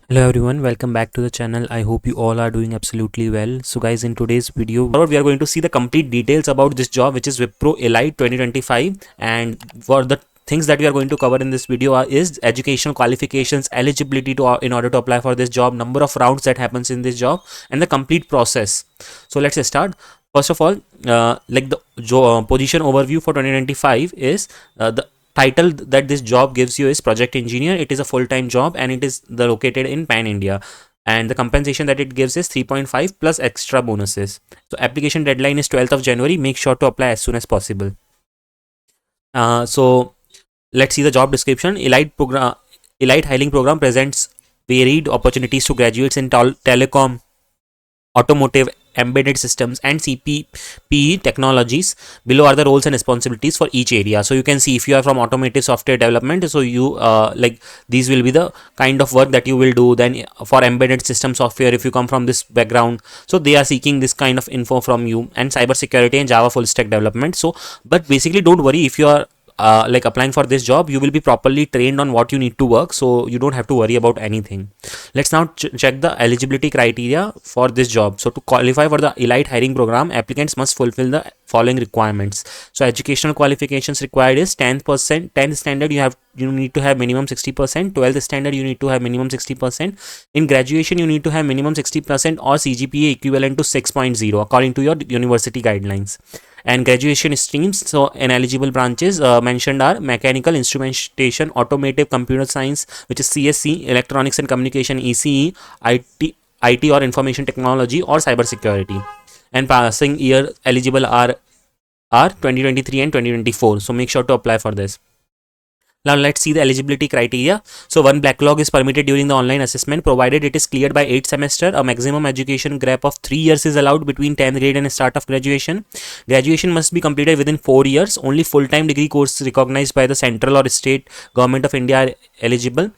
Hello everyone, welcome back to the channel. I hope you all are doing absolutely well. So guys, in today's video we are going to see the complete details about this job, which is Wipro Elite 2025. And for the things that we are going to cover in this video is educational qualifications, eligibility to in order to apply for this job, number of rounds that happens in this job, and the complete process. So let's start. First of all, like the position overview for 2025 is the title that this job gives you is project engineer. It is a full-time job and it is located in pan India, and the compensation that it gives is 3.5 plus extra bonuses. So application deadline is 12th of January. Make sure to apply as soon as possible. So let's see the job description. Elite hiring program presents varied opportunities to graduates in telecom, automotive, embedded systems, and CPE technologies. Below are the roles and responsibilities for each area. So you can see if you are from automotive software development, so you like these will be the kind of work that you will do. Then for embedded system software, if you come from this background, so they are seeking this kind of info from you. And cyber security and Java full stack development. So but basically don't worry, if you are like applying for this job, you will be properly trained on what you need to work, so you don't have to worry about anything. Let's now check the eligibility criteria for this job. So to qualify for the Elite hiring program, applicants must fulfill the following requirements. So educational qualifications required is 10% standard, you need to have minimum 60%. 12th standard, you need to have minimum 60%. In graduation, you need to have minimum 60% or CGPA equivalent to 6.0 according to your university guidelines. And graduation streams, so ineligible branches mentioned are mechanical, instrumentation, automotive, computer science, which is CSC, electronics and communication, ECE, IT or information technology, or cyber security. And passing year eligible are 2023 and 2024. So make sure to apply for this. Now let's see the eligibility criteria. So one backlog is permitted during the online assessment provided it is cleared by 8th semester. A maximum education gap of 3 years is allowed between 10th grade and start of graduation. Graduation must be completed within 4 years. Only full-time degree courses recognized by the central or state government of India are eligible.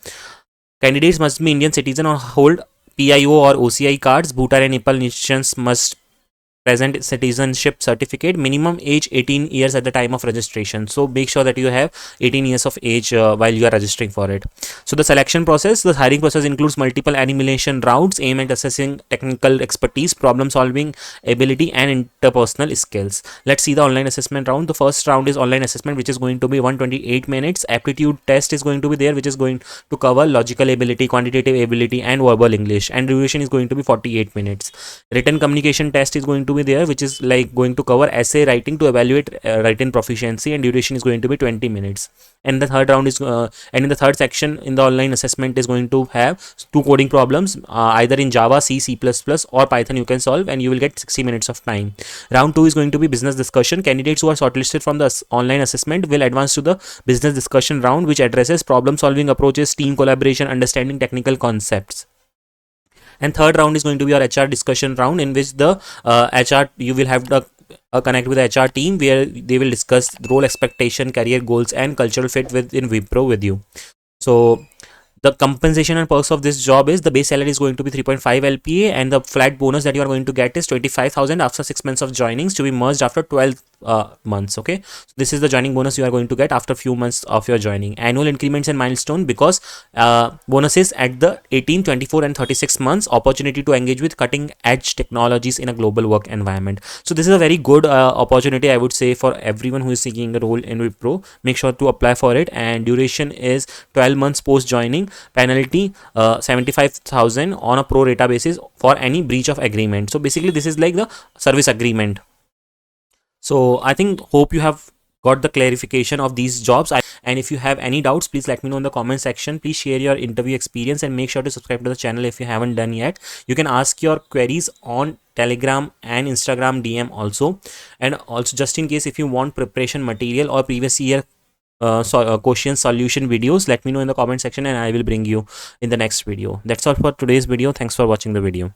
Candidates must be Indian citizen or hold PIO or OCI cards. Bhutan and Nepal nations must present citizenship certificate. Minimum age 18 years at the time of registration. So make sure that you have 18 years of age while you are registering for it. So the selection process, the hiring process includes multiple elimination rounds aimed at assessing technical expertise, problem solving ability, and interpersonal skills. Let's see the online assessment round. The first round is online assessment, which is going to be 128 minutes. Aptitude test is going to be there, which is going to cover logical ability, quantitative ability, and verbal English, and duration is going to be 48 minutes. Written communication test is going to be there, which is like going to cover essay writing to evaluate written proficiency, and duration is going to be 20 minutes. And the third round is and in the third section in the online assessment is going to have 2 coding problems, either in Java, C++ or Python you can solve, and you will get 60 minutes of time. Round 2 is going to be business discussion. Candidates who are shortlisted from the online assessment will advance to the business discussion round, which addresses problem solving approaches, team collaboration, understanding technical concepts. And third round is going to be your HR discussion round, in which the HR, you will have the connect with the HR team, where they will discuss role expectation, career goals, and cultural fit within Wipro with you. So the compensation and perks of this job is the base salary is going to be 3.5 LPA, and the flat bonus that you are going to get is 25,000 after 6 months of joinings, to be merged after 12 months. Okay, so this is the joining bonus you are going to get after few months of your joining. Annual increments and milestone, because bonuses at the 18, 24 and 36 months. Opportunity to engage with cutting edge technologies in a global work environment. So this is a very good opportunity, I would say, for everyone who is seeking a role in Wipro. Make sure to apply for it. And duration is 12 months post joining. Penalty 75,000 on a pro rata basis for any breach of agreement. So basically this is like the service agreement. So I think, hope you have got the clarification of these jobs. And if you have any doubts, please let me know in the comment section. Please share your interview experience and make sure to subscribe to the channel if you haven't done yet. You can ask your queries on Telegram and Instagram DM also. And also, just in case if you want preparation material or previous year question solution videos, let me know in the comment section and I will bring you in the next video. That's all for today's video. Thanks for watching the video.